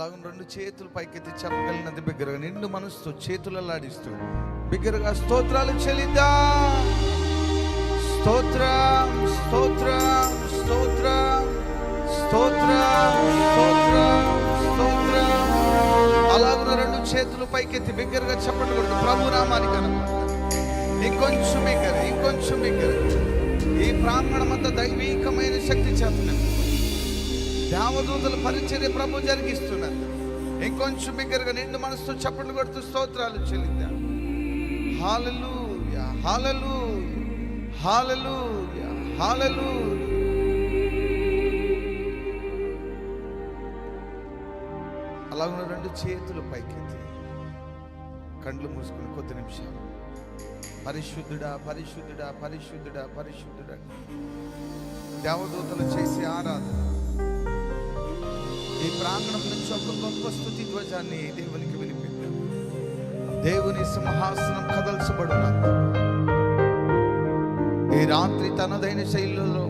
అలాగే రెండు చేతులు పైకెత్తి చెప్పగలిగినంత బిగ్గరగా నిండు మనసుతో చేతులలాడిస్తూ బిగ్గరగా స్తోత్రాలు చెల్లిద్దాం. స్తోత్రం స్తోత్రం స్తోత్రం స్తోత్రం స్తోత్రం స్తోత్రం. అలాగే రెండు చేతులు పైకెత్తి బిగ్గరగా చెప్పండి కొడుకు ప్రభు నామానికి ఇంకొంచెం బిగ్గర, ఇంకొంచెం బిగ్గర. ఈ ప్రాంగణం అంతా దైవీకమైన శక్తి చేస్తున్నారు. దేవదూతల పరిచర్య ప్రభు జరిగిస్తున్నారు. ఇంకొంచెం బిగ్గరగా నిండు మనసుతో చప్పట్లు కొడుతూ స్తోత్రాలు చెల్లిద్దాం. హల్లెలూయా హల్లెలూయా హల్లెలూయా హల్లెలూయా. అలాగే రెండు చేతులు పైకెత్తి కండ్లు మూసుకుని కొద్ది నిమిషాలు పరిశుద్ధుడా పరిశుద్ధుడా పరిశుద్ధుడా పరిశుద్ధుడా దేవదూతలు చేసే ఆరాధన. ఈ ప్రాంగణం నుంచి ఒక గొప్ప స్తుతి ధ్వజాన్ని దేవునికి వినిపిద్దాం. దేవుని సింహాసనం కదల్చబడునంత ఈ రాత్రి తనదైన శైలిలో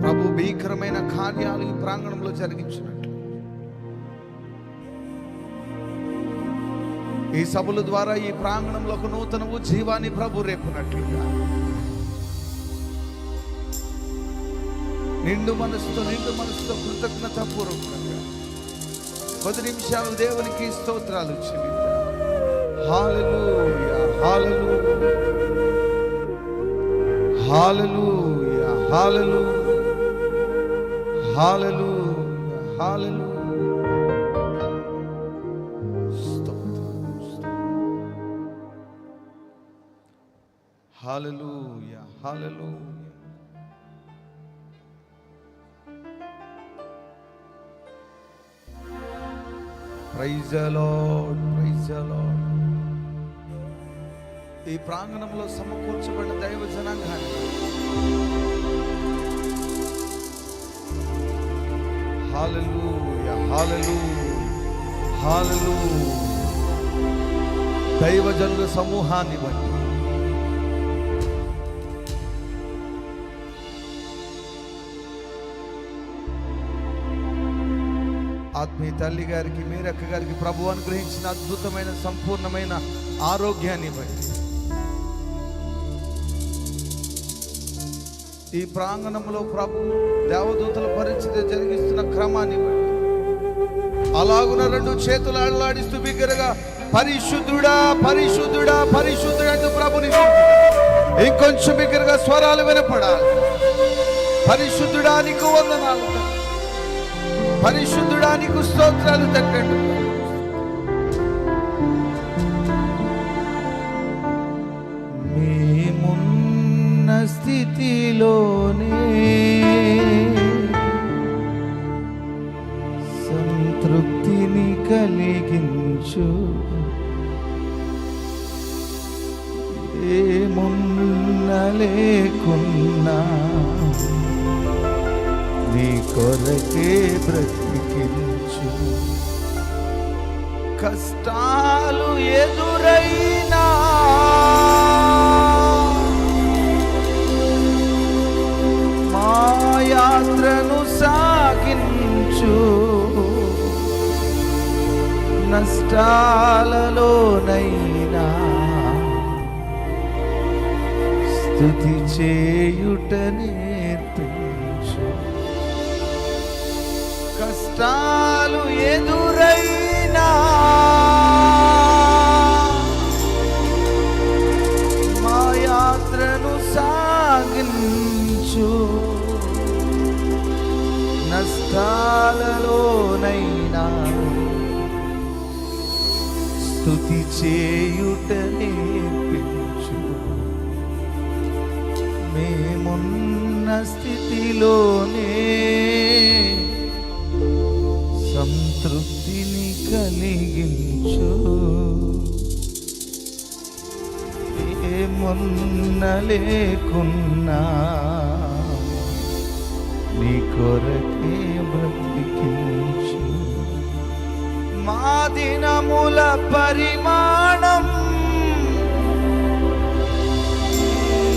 ప్రభు భీకరమైన కార్యాలు ఈ ప్రాంగణంలో జరిగించినట్లు ఈ సభల ద్వారా ఈ ప్రాంగణంలో ఒక నూతన జీవాన్ని ప్రభు రేపునట్లుగా నిండు మనసుతో కృతజ్ఞత పూర్వకంగా కొద్ది నిమిషాలు దేవునికి స్తోత్రాలు చెల్లిద్దాం. Hallelujah hallelujah hallelujah hallelujah hallelujah hallelujah. Hallelujah hallelujah. Praise the Lord, praise the Lord. ఈ ప్రాంగణంలో సమకూర్చబడిన దైవ జనాంగాన్ని హల్లెలూయా హల్లెలూయా హల్లెలూయా. దైవజనుల సమూహాన్ని బట్టి ఆత్మీయ తల్లి గారికి మీరక్క గారికి ప్రభు అనుగ్రహించిన అద్భుతమైన సంపూర్ణమైన ఆరోగ్యాన్ని బట్టి ఈ ప్రాంగణంలో ప్రభు దేవదూతల పరిచర్య జరిగిస్తున్న క్రమాన్ని బట్టి అలాగున రెండు చేతులు అల్లాడిస్తూ బిగ్గరగా పరిశుద్ధుడా పరిశుద్ధుడా పరిశుద్ధుడా అంటూ ప్రభుని ఇంకొంచెం బిగ్గరగా స్వరాలు వినపడాలి. పరిశుద్ధుడా నీకు వందనాలు, పరిశుద్ధుడా నీకు స్తోత్రాలు తట్టండి. మేమున్న స్థితిలోనే సంతృప్తిని కలిగించు, ఏమున్న లేకున్నా నీ కొరకే బ్రతికించు. కష్టాలు ఎదురైనా మా యాత్రను సాగించు, నష్టాలలోనైనా స్తుతి చేయుట నేర్పించు. కష్టాలు ఎదురైనా మా యాత్రను సాగించు, నష్టాలలోనైనా స్తుతి చేయుట నేర్పించు. మేమున్న స్థితిలోనే సంతృప్తిని కలిగించు, ఏమున్న లేకున్నా నీ కొరకే బ్రతికించు. మా దినముల పరిమాణం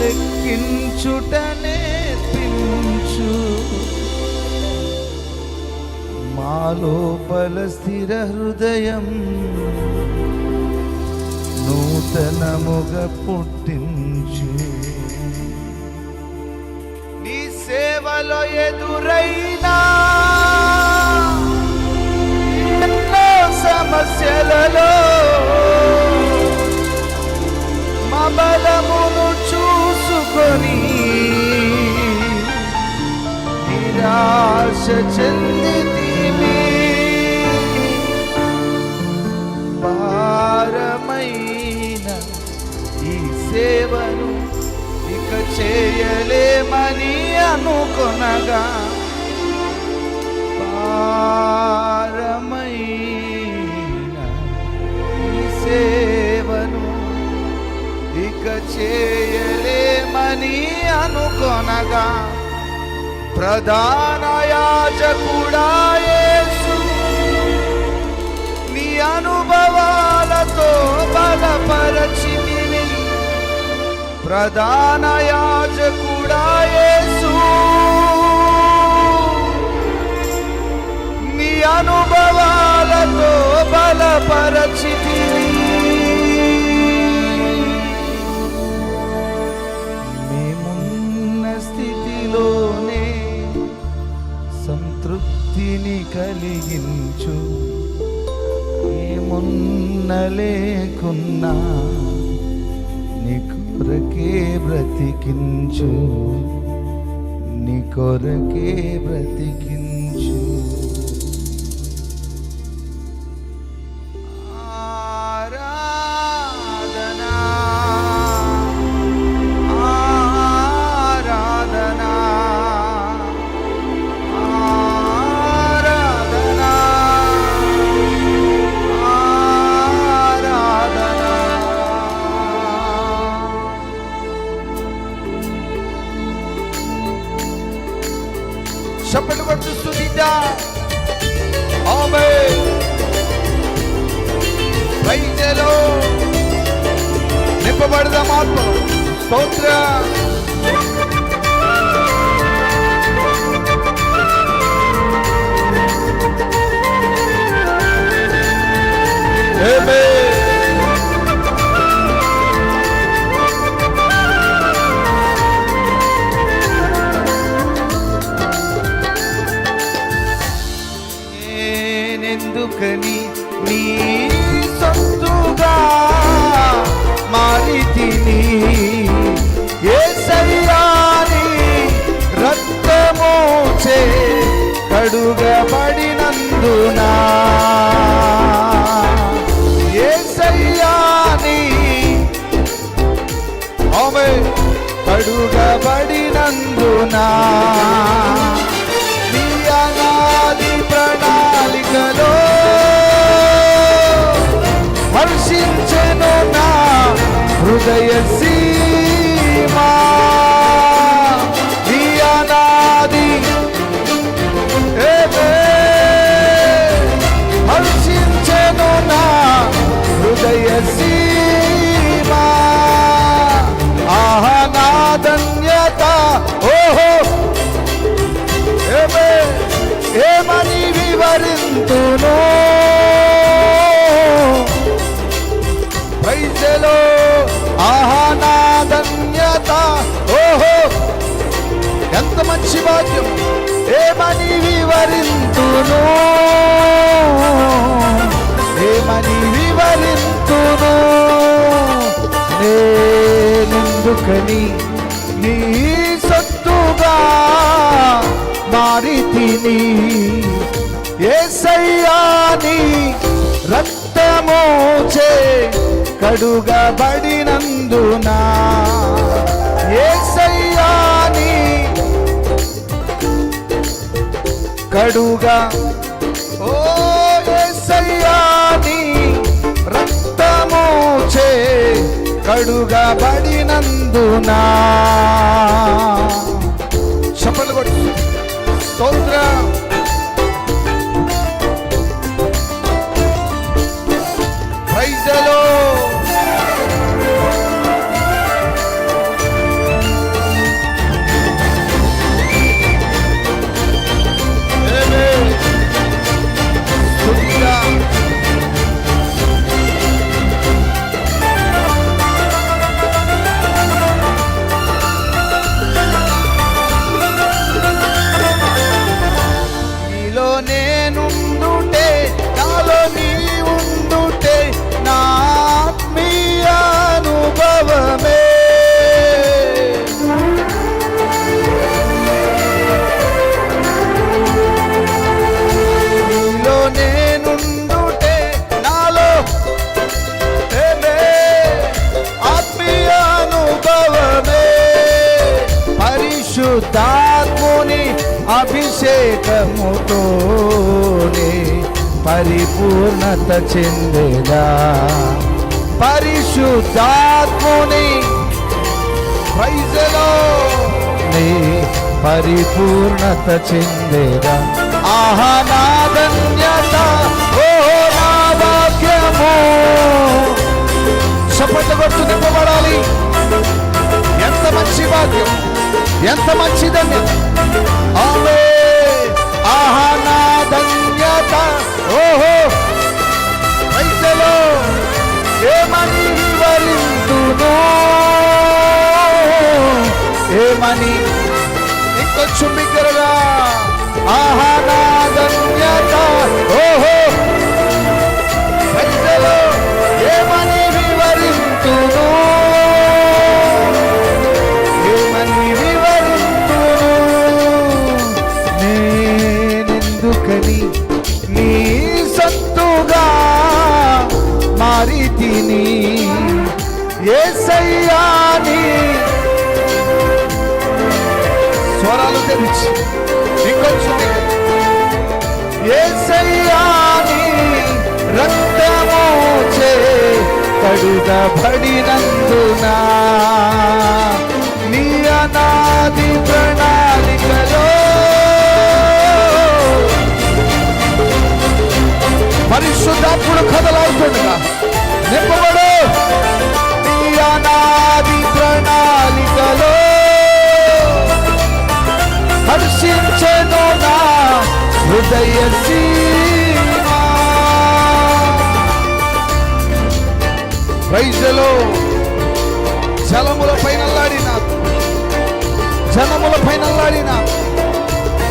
లెక్కించుట నేర్పించు, మా మా లోపల స్థిర హృదయం నూతనముగా పుట్టించు. నీ సేవలో ఎదురైనా ఎన్నో సమస్యలలో మా బలమును చూసుకొని నిరాశ చెందితిమి. భారమైన ఈ సేవను ఇక చేయలేమని అనుకొనగా, భారమైన ఈ సేవను ఇక చేయలేమని అనుకొనగా, ప్రధాన యాజకుడా యేసు నీ అనుభవాలతో బలపరచితివి. ప్రధాన యాజకుడా యేసు నీ అనుభవాలతో బలపరచితివి. మేమున్న స్థితిలోనే సంతృప్తిని కలిగించు. ఏమున్న లేకున్నా నీ కొరకే బ్రతికించు, నీ కొరకే బ్రతికించు. ఆరాధనా ఆరాధనా ఆరాధనా ఆరాధనా. చప్పట్లు కొడుతూ స్తుతిద్దాం. ఆమేన్. వైద్యలో నింపబడదాం ఆత్మలో. స్తోత్రం. ఆమేన్. నేనెందుకని నీ సొత్తుగా మారితిని, యేసయ్యా నీ రక్తమోచే కడుగబడినందున, యేసయ్యా నీ ఆమేన్ కడుగబడినందున, నీ అనాది ప్రణాళికలో హర్షించెను నా హృదయ సీమా. నీ అనాది హర్షించెను నా హృదయ సీమా. ఆహా నా ధన్యత, ఓహో ఏమని వివరింతును. ప్రైజలో ఆహా నా ధన్యత, ఓహో ఎంత మంచి భాగ్యం. ఏమని వివరింతును, ఏమని వివరింతును. నేనెందుకని నీ సొత్తుగా మారితిని, యేసయ్యా నీ రక్తమోచే కడుగబడినందున, యేసయ్యా నీ కడుగా, ఓ యేసయ్యా నీ రక్తమోచే కడుగబడినందున. చప్పట్లు కొట్టు. స్తోత్రం. Praise the Lord. ఆమేన్. పరిశుద్ధాత్ముని అభిషేకముతోనే పరిపూర్ణత చెందేదా. పరిశుద్ధాత్ముని ప్రైజలో నీ పరిపూర్ణత చెందేదా. ఆహా నా ధన్యత, ఓ నా భాగ్యము. చప్పట్లు కొట్టు నింపబడాలి. ఎంత మంచి భాగ్యం, ఎంత మంచి ధన్యత. ఆహా నా ధన్యత, ఓహో ప్రైజలో ఏమని వివరింతును, ఏమని ఇంకొంచెం బిగ్గరగా. ఆహా నా ధన్యత, ఓహో ప్రైజలో ఏమని వివరింతును, ఏమని వివరింతును. నేనెందుకని నీ సొత్తుగా మారితిని యేసయ్యా నీ. స్వరాలు తెరిచి ఇంకొంచెం యేసయ్యా నీ రక్తము చే కడుగబడినందున నీ అనాది ప్రణాళికలో పరిశుద్ధాత్ముడు కదలాడుతుండగా నింపబడు. నీ అనాది ప్రణాళికలో హర్షించెను నా హృదయ సీమ. ప్రైజలో జలముల పైన జనముల పైన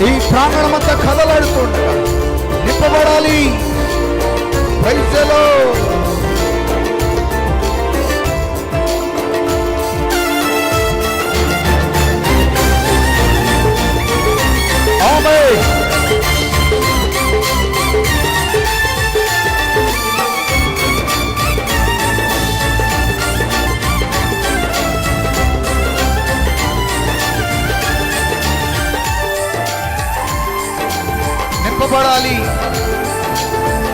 ఈ ప్రాంగణమంతా కదలాడుతుండగా నింపబడాలి. ప్రైజలో ఆమేన్. నింపబడాలి.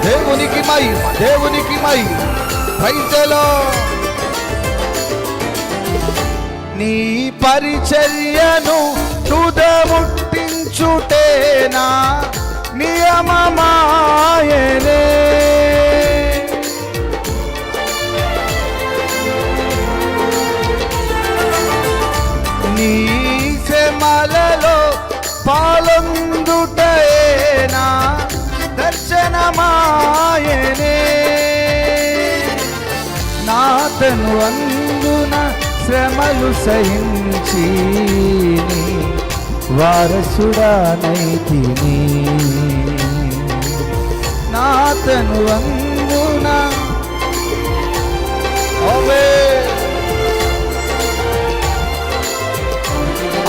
దేవునికి మహిమ, దేవునికి మహిమ. ప్రైజలో నీ పరిచర్యను తుదముట్టించుటేనా నియమమాయనే. నీ శ్రమలలో పాలొందుటేనా దర్శనమాయనే. నాతను అందున శ్రమలు సహించి వారసుడానైతిని. నాతను అందున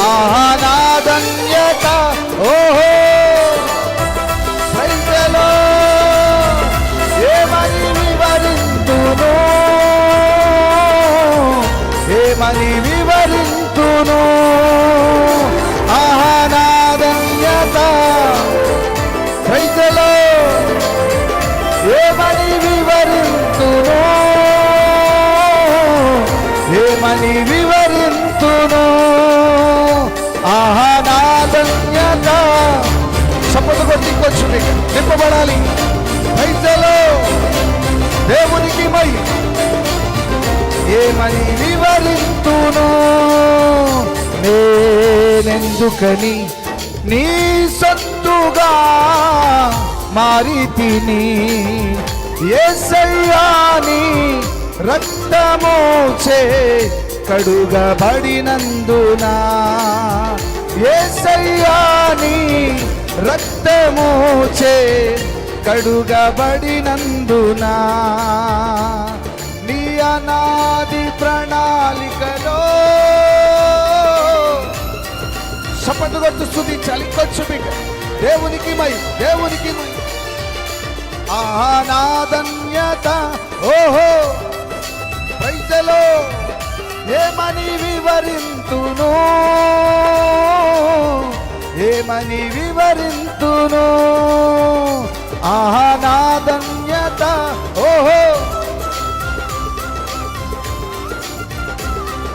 ఆహా నా ధన్యత, ఓహో ప్రైజలో ఏమని వివరింతును, ఏమని వివరింతును. ఆహా నా ధన్యత, ప్రైజలో ఏమని వివరింతును, ఏమని వివరింతును. ఆహా నా ధన్యత. చప్పట్లు కొట్టి ఇంకొచ్చు నింపబడాలి. ప్రైజలో దేవునికి మహిమ. ఏమని వివరింతును. నేనెందుకని నీ సొత్తుగా మారితిని యేసయ్యా నీ రక్తము చే కడుగబడినందున. యేసయ్యా నీ రక్తము చే కడుగబడినందున నీ అనాది ప్రణాళికలో. చప్పట్లు కొట్టు స్తుతించాలి. ఇంకొచ్చు దేవునికి మహిమ, దేవునికి మహిమ. ఆహా నా ధన్యత, ఓహో ప్రైజలో ఏమని వివరింతును, ఏమని వివరింతును ఆహా నా ధన్యత. ఓహో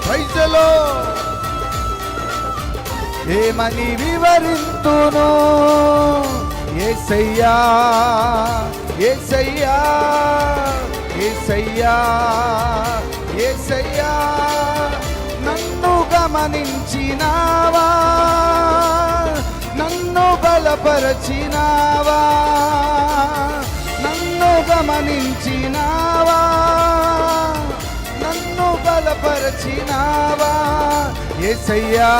ప్రైజ్లో ఏమని వివరింతును యేసయ్యా యేసయ్యా యేసయ్యా యేసయ్యా నన్ను గమనించినావా నన్ను బలపరచినావా నన్ను గమనించినావా నన్ను బలపరచినావా యేసయ్యా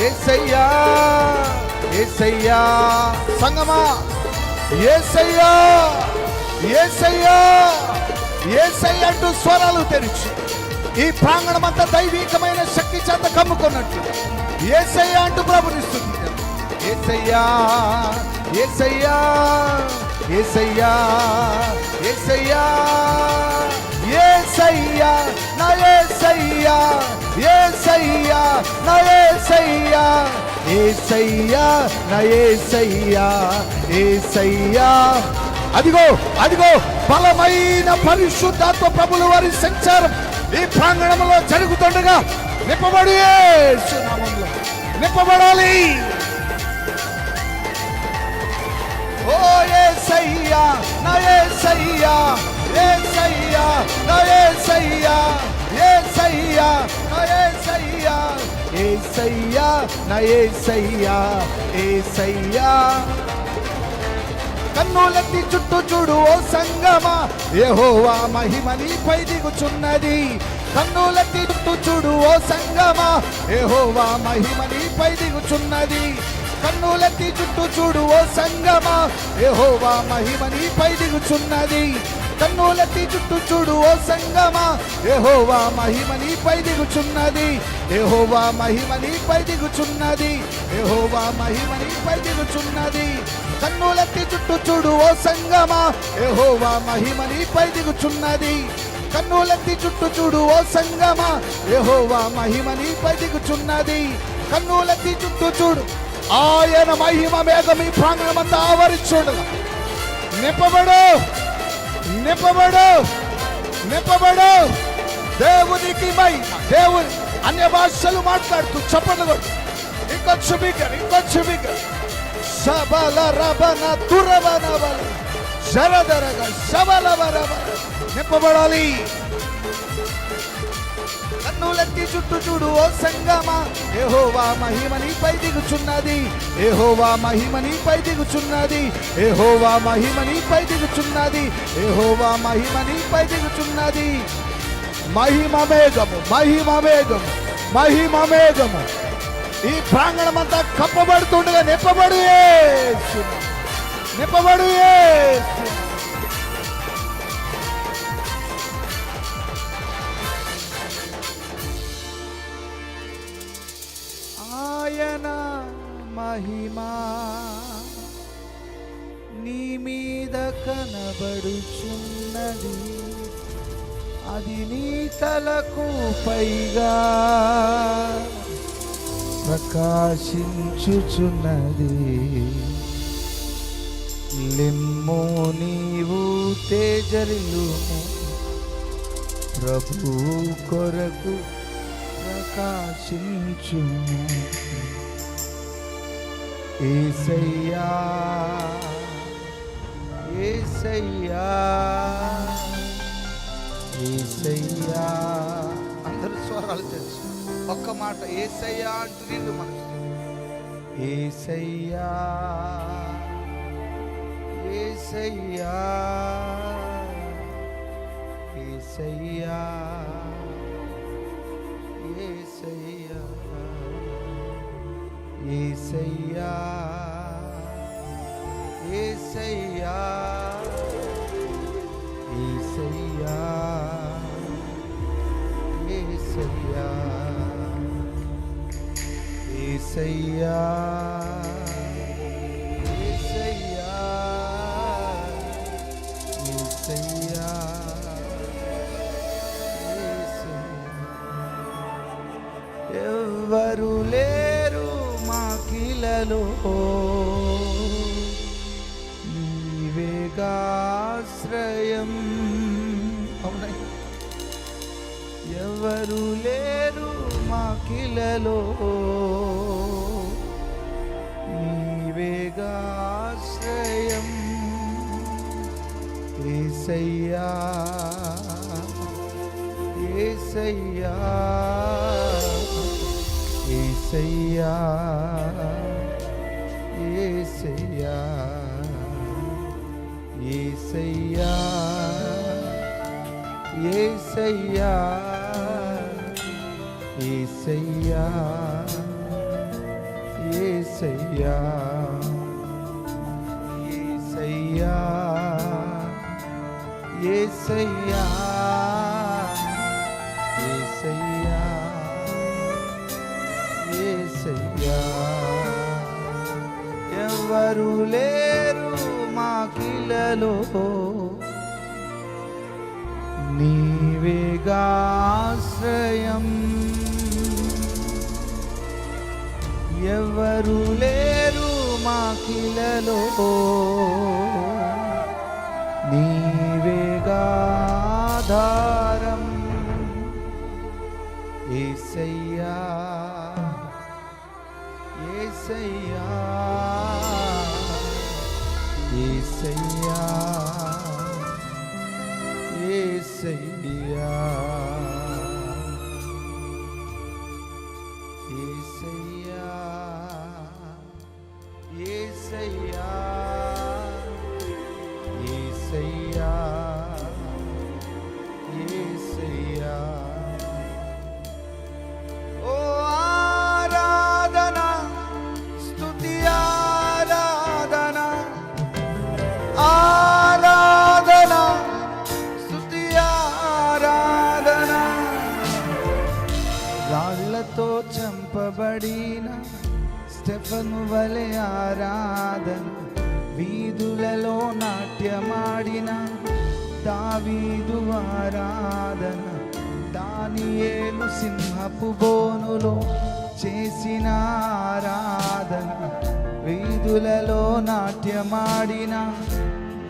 యేసయ్యా యేసయ్యా. సంగమా యేసయ్యా యేసయ్యా యేసయ్యా అంటూ స్వరాలు తెరిచి ఈ ప్రాంగణమంతా దైవికమైన శక్తి చేత కమ్ముకున్నట్టు యేసయ్యా అంటూ ప్రభునిస్తుంది. యేసయ్యా యేసయ్యా యేసయ్యా యేసయ్యా యేసయ్యా నా యేసయ్యా యేసయ్యా నా యేసయ్యా యేసయ్యా నా యేసయ్యా యేసయ్యా. అదిగో అదిగో బలమైన పరిశుద్ధాత్మ ప్రభుల వారి సంచారం ఈ ప్రాంగణంలో జరుగుతుండగా నింపబడి యేసు నామములో నింపబడాలి. ఓ యేసయ్యా నా యేసయ్యా యేసయ్యా నా యేసయ్యా యేసయ్యా నా యేసయ్యా యేసయ్యా నా యేసయ్యా యేసయ్యా. కన్నులెత్తి చుట్టూ చూడు ఓ సంగమా యెహోవా మహిమ నీపై దిగుచున్నది. కన్నులెత్తి చుట్టూ చూడు ఓ సంగమా యెహోవా మహిమ నీపై దిగుచున్నది. కన్నులెత్తి చుట్టూ చూడు ఓ సంగమా యెహోవా మహిమ నీపై దిగుచున్నది. కన్నులెత్తి చుట్టూ చూడు ఓ సంగమా యెహోవా మహిమ నీపై దిగుచున్నది. యెహోవా మహిమ నీపై దిగుచున్నది. యెహోవా మహిమ నీపై దిగుచున్నది. కన్నులెత్తి చుట్టూ చూడు ఓ సంగమా యెహోవా మహిమ నీపై దిగుచున్నది. కన్నులెత్తి చుట్టూ చూడు ఓ సంగమా యెహోవా మహిమ నీపై దిగుచున్నది. కన్నులెత్తి చుట్టూ చూడు ఆయన మహిమ మేఘం ఈ ప్రాంగణమంతా ఆవరించుండగా నింపబడు నింపబడు నింపబడు. దేవునికి మహిమ. దేవుని అన్య భాషలు మాట్లాడుతూ చప్పట్లు కొట్టు. ఇంకొంచెం బిగ్గర్ ఇంకొంచెం బిగ్గర్. శబల రబన తురబన బల శరదరగ శబల బరబ నింపబడాలి. కన్నులెత్తి చుట్టూ చూడు ఓ సంగమా యెహోవా మహిమ నీపై దిగుచున్నది. యెహోవా మహిమ నీపై దిగుచున్నది. యెహోవా మహిమ నీపై దిగుచున్నది. యెహోవా మహిమ నీపై దిగుచున్నది. మహిమ మేఘము మహిమ మేఘము మహిమ మేఘము ఈ ప్రాంగణమంతా కప్పబడుతుండగా నింపబడు యేసు నింపబడు యేసు. ఆయన మహిమా నీ మీద కనబడుచున్నది. అది నీ తలకు పైగా ప్రకాశించుచున్నది. లిమ్ము నీవు తేజరిల్లుము ప్రభు కొరకు ప్రకాశించుము. యేసయ్యా యేసయ్యా యేసయ్యా. అందరూ స్వరాలు తెలుసు. ఒక్క మాట యేసయ్యా అంటూ నిండు మనసు. యేసయ్యా యేసయ్యా యేసయ్యా యేసయ్యా యేసయ్యా యేసయ్యా యేసయ్యా యేసయ్యా యేసయ్యా యేసయ్యా యేసయ్యా ఎవ్వరు లేరు మాకిలా మాకిలలో నీవేగాశ్రయం. అవునై, ఎవరు లేరు మాకిలలో నీవేగాశ్రయం. యేసయ్యా యేసయ్యా యేసయ్యా యేసయ్యా యేసయ్యా యేసయ్యా యేసయ్యా యేసయ్యా యేసయ్యా యేసయ్యా యేసయ్యా యేసయ్యా. ఎవరు లేరు మాకిలలో నీవేగాశ్రయం. ఎవరు లేరు మాకిలలో నీవేగాధారం. యేసయ్యా యేసయ్యా యేసయ్యా యేసయ్యా యేసయ్యా యేసయ్యా యేసయ్యా యేసయ్యా. ఓ ఆరాధన స్తుతి ఆరాధన ఆరాధన స్తుతి ఆరాధన. రాళ్లతో చంపబడిన స్టెఫను వలె ఆరాధన, వీధులలో నాట్యమాడిన దావీదు ఆరాధన, దానియేలు సింహపు బోనులో చేసిన ఆరాధన, వీధులలో నాట్యమాడిన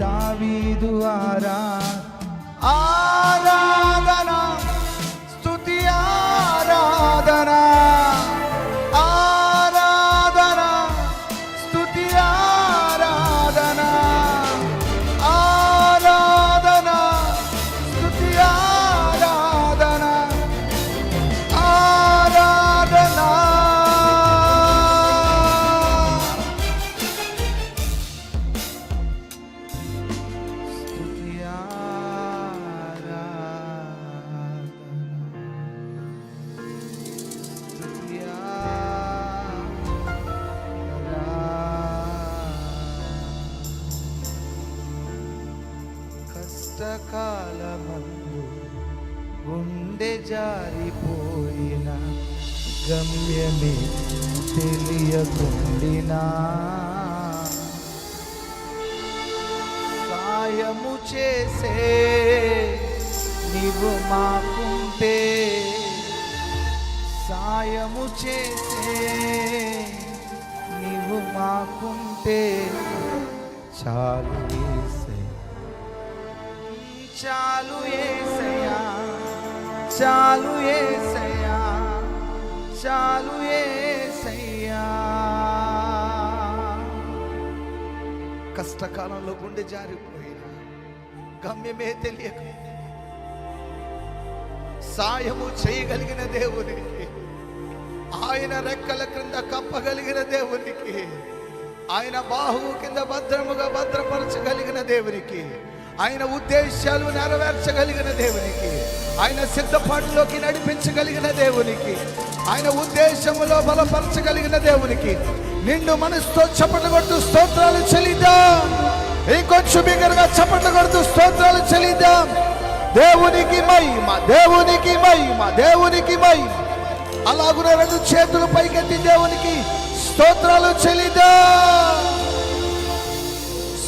దావీదు ఆరాధన స్తుతి ఆరాధన ఆరాధన స్తుతి ఆరాధన ఆరాధన స్తుతి ఆరాధన ఆరాధన. స్తుతి కష్టకాలమందు గుండె జారిపోయిన, గమ్యమే తెలియకుండినా సాయము చేసే నీవు మాకుంటే, సాయము చేసే నీవు మాకుంటే చాలు యేసయ్యా, చాలు యేసయ్యా, చాలు యేసయ్యా, చాలు యేసయ్యా. కష్టకాలంలో గుండె జారిపోయిన, గమ్యమే తెలియక సాయము చేయగలిగిన దేవునికి, ఆయన రెక్కల క్రింద కప్పగలిగిన దేవునికి, ఆయన బాహువు కింద భద్రముగా భద్రపరచగలిగిన దేవునికి, ఆయన ఉద్దేశాలు నెరవేర్చగలిగిన దేవునికి, ఆయన సిద్ధపాటులోకి నడిపించగలిగిన దేవునికి, ఆయన ఉద్దేశములో బలపరచగలిగిన దేవునికి నిండు మనసుతో చప్పట్లు కొడుతూ స్తోత్రాలు చెల్లిద్దాం. ఇంకొంచెం బిగ్గరగా చప్పట్లు కొడుతూ స్తోత్రాలు చెల్లిద్దాం. దేవునికి మహిమ, దేవునికి మహిమ, దేవునికి మహిమ. అలాగున రెండు చేతులు పైకెత్తి దేవునికి స్తోత్రాలు చెల్లిద్దాం.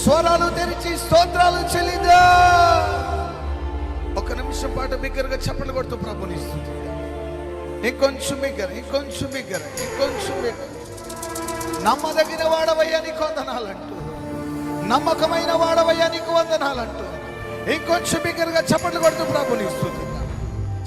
స్వరాలు తెరిచి స్తోత్రాలు చెల్లిద్దాం. ఒక నిమిషం పాటు బిగ్గరగా చప్పట్లు కొడుతూ ప్రభుని స్తుతిద్దాం. ఇంకొంచెం బిగ్గర, ఇంకొంచెం బిగ్గర, ఇంకొంచెం బిగ్గర. నమ్మదగిన వాడవయ్యా నీకు వందనాలంటూ, నమ్మకమైన వాడవయ్యా నీకు వందనాలంటూ ఇంకొంచెం బిగ్గరగా చప్పట్లు కొడుతూ ప్రభుని స్తుతి.